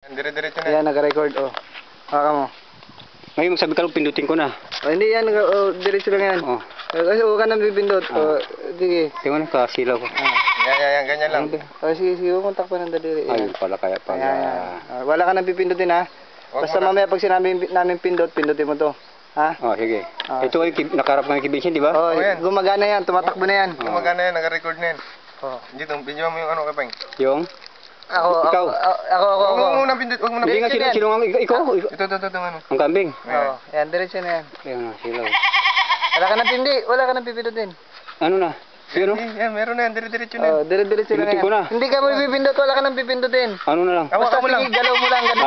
Dire-diretso na. Yan, nag-record, oh. Haka mo. Ngayon, sabi ka lang, pindutin ko na. Oh, hindi yan, oh, diretso lang yan. Oh. Kasi huwag ka nang pipindot. Oh, sige. Tingnan mo, kasilaw ko. Yan, ganyan lang. Oh, sige, huwag mong takpan ng daliri. Ayun pala, kaya pala. Ayan. Wala ka nang pipindutin, ha? Basta mamaya pag sinabi namin pindot, pindutin mo to. Ha? Oh, sige. Ah. Ito ay nakarap ng kibisyon, di ba? Oh, yan. gumagana yan, tumatakbo na yan. Gumagana yan, naka-record na yan. Oh. Dito, video mo yung ano, Kapeng. Yung? Ako. Ikaw. Huwag mo muna pindot, huwag mo na Hindi pindot. nga, sino nga, ikaw? Ito, ano. Ang kambing. Oh, yan, diretso na yan. Ayun na, silaw. Wala ka nang pindi, wala ka nang pipindutin. Ano na? Sino? Yan, meron na yan, dire-diretso na yan. Oh, diretso lang Pindutin ko na. yan. Hindi ka mo pipindot, wala ka nang pipindutin. Ano na lang? Basta Hawakan mo lang. sige, galaw mo lang, ganun.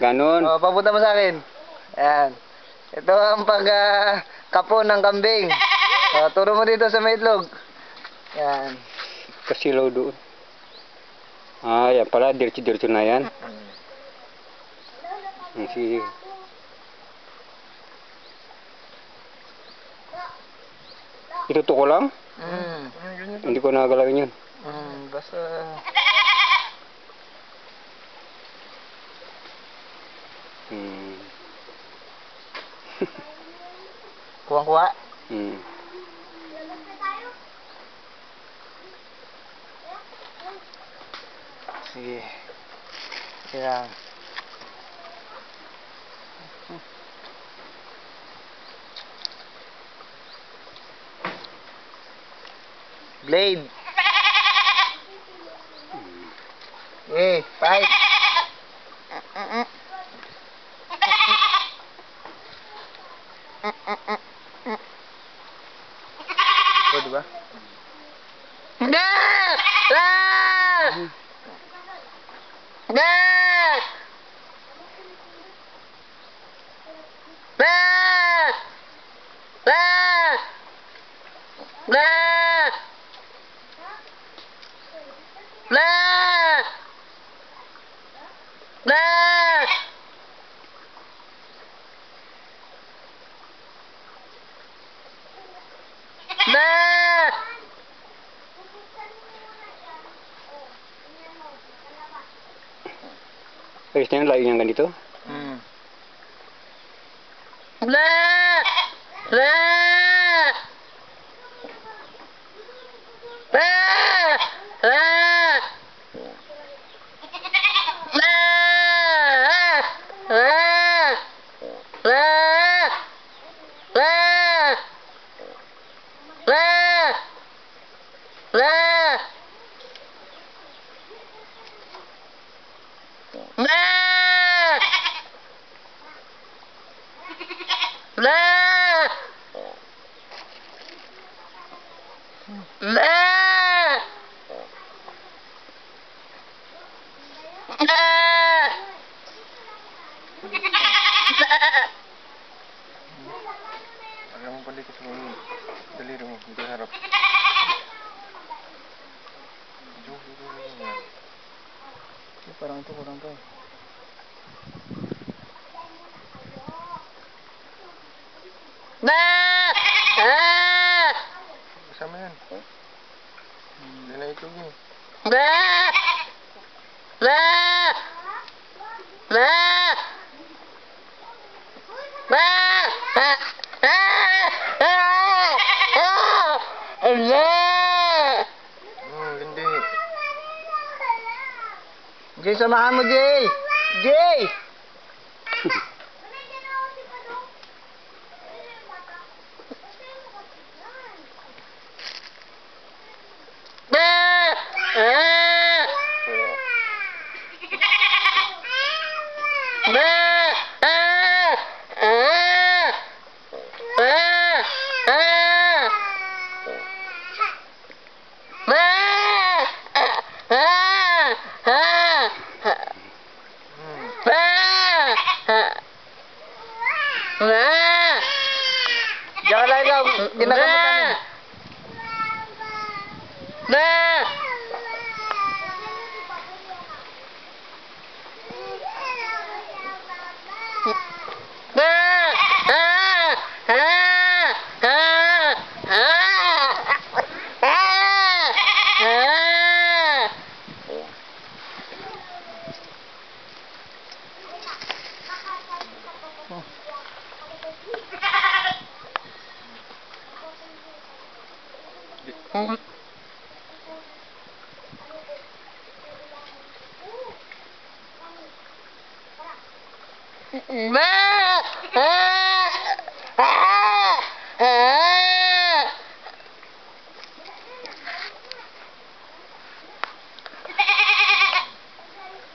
Ganon. Oh, papunta mo sa akin. Ayan. Ito ang pagkapon ng kambing. Turo mo dito sa may itlog. Yan. Kasilaw doon. Yan pala, diretso na yan. Sige. Ituto ko lang? Hindi ko nagalawin yun. Basta... Kuwang-kuwa. Sige. Kaya... Blade. Fight. Ito, diba? Ayos na yan, layo niyang ganito. Alam mo pala kasi mo daliri mo, dito harap. Parang ito, parang ito. Kasama yan. Hindi na itlog eh. Hindi. Jay, samahan mo, Jay! Jay! Jangan lagi kau ginagamutan.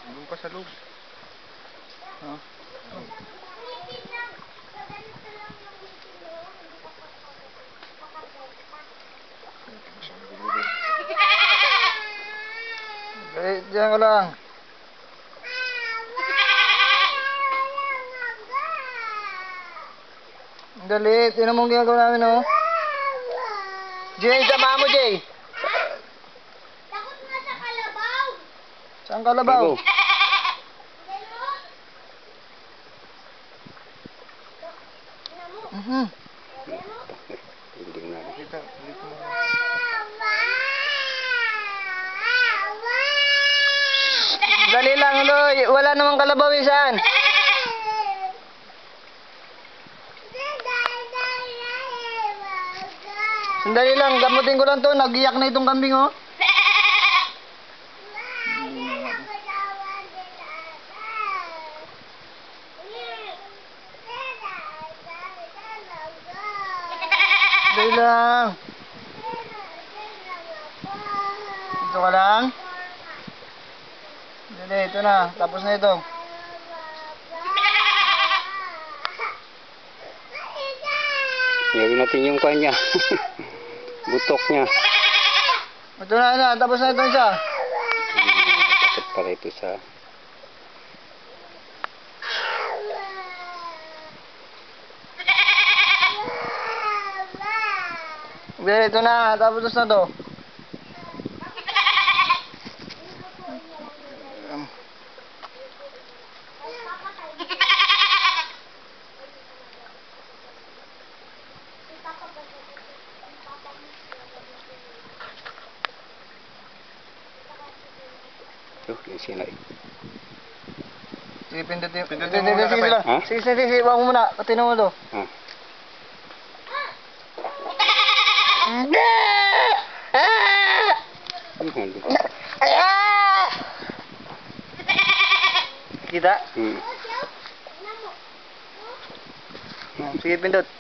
Doon pa sa loob. Oh. Diyan ko lang. Dali, tinan mo ang ginagawa namin, oh. Jay, sama mo, Jay. Takot nga sa kalabaw. Saan kalabaw? Go. Mhm. Hindi na. Dito, dito mo. Dali lang, Loy. Wala namang kalabaw, eh, saan? Sandali lang, gamutin ko lang to. Nag-iyak na itong kambing, oh. Sandali lang. Dito ka lang. Dali, ito na. Tapos na ito. Gawin natin yung kanya. Butok niya. Ito na. Tapos na ito isa. Takot pala ito sa... Dali, ito na. Tapos na to. Ito, yung sila eh. Sige, pindutin. Pindutin mo muna, Sige, Kapay. Ha? sige. Wag mo muna. Patinan mo to. Ha? Kita? Hmm. Sige, pindot.